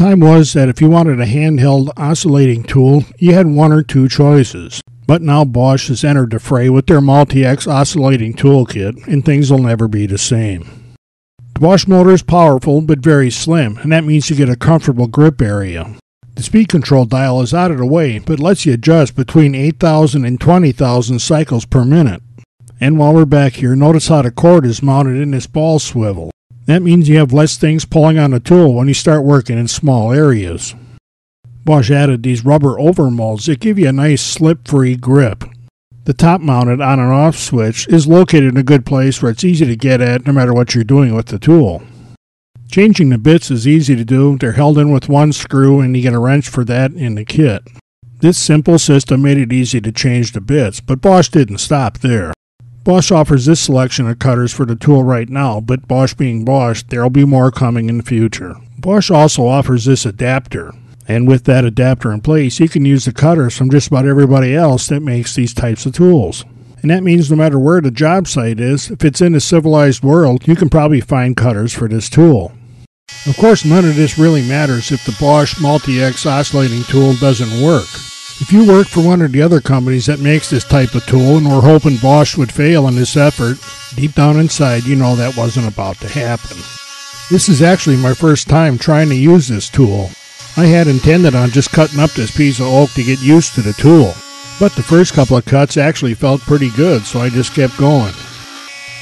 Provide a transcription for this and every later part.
time was that if you wanted a handheld oscillating tool, you had one or two choices. But now Bosch has entered the fray with their Multi-X oscillating toolkit, and things will never be the same. The Bosch motor is powerful but very slim, and that means you get a comfortable grip area. The speed control dial is out of the way, but lets you adjust between 8,000 and 20,000 cycles per minute. And while we're back here, notice how the cord is mounted in this ball swivel. That means you have less things pulling on the tool when you start working in small areas. Bosch added these rubber overmolds that give you a nice slip-free grip. The top-mounted on and off switch is located in a good place where it's easy to get at no matter what you're doing with the tool. Changing the bits is easy to do. They're held in with one screw and you get a wrench for that in the kit. This simple system made it easy to change the bits, but Bosch didn't stop there. Bosch offers this selection of cutters for the tool right now, but Bosch being Bosch, there'll be more coming in the future. Bosch also offers this adapter, and with that adapter in place, you can use the cutters from just about everybody else that makes these types of tools. And that means no matter where the job site is, if it's in the civilized world, you can probably find cutters for this tool. Of course, none of this really matters if the Bosch Multi-X oscillating tool doesn't work. If you work for one of the other companies that makes this type of tool and were hoping Bosch would fail in this effort, deep down inside you know that wasn't about to happen. This is actually my first time trying to use this tool. I had intended on just cutting up this piece of oak to get used to the tool, but the first couple of cuts actually felt pretty good, so I just kept going.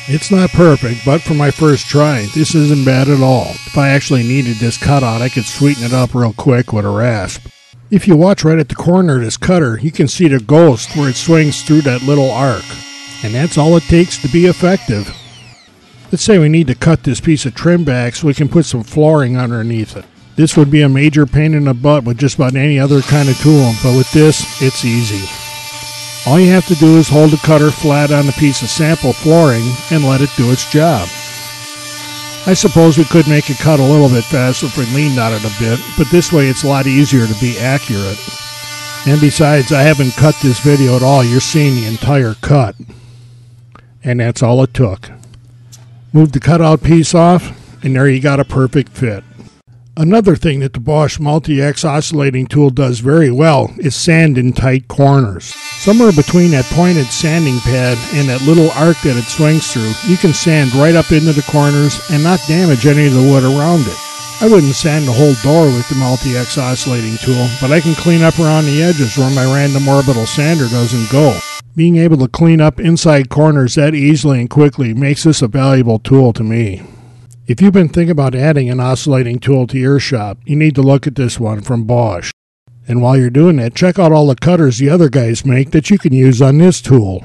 It's not perfect, but for my first try, this isn't bad at all. If I actually needed this cutout, I could sweeten it up real quick with a rasp. If you watch right at the corner of this cutter, you can see the ghost where it swings through that little arc. And that's all it takes to be effective. Let's say we need to cut this piece of trim back so we can put some flooring underneath it. This would be a major pain in the butt with just about any other kind of tool, but with this, it's easy. All you have to do is hold the cutter flat on a piece of sample flooring and let it do its job. I suppose we could make it cut a little bit faster if we leaned on it a bit, but this way it's a lot easier to be accurate. And besides, I haven't cut this video at all. You're seeing the entire cut. And that's all it took. Move the cutout piece off, and there you got a perfect fit. Another thing that the Bosch Multi-X oscillating tool does very well is sand in tight corners. Somewhere between that pointed sanding pad and that little arc that it swings through, you can sand right up into the corners and not damage any of the wood around it. I wouldn't sand the whole door with the Multi-X oscillating tool, but I can clean up around the edges where my random orbital sander doesn't go. Being able to clean up inside corners that easily and quickly makes this a valuable tool to me. If you've been thinking about adding an oscillating tool to your shop, you need to look at this one from Bosch. And while you're doing that, check out all the cutters the other guys make that you can use on this tool.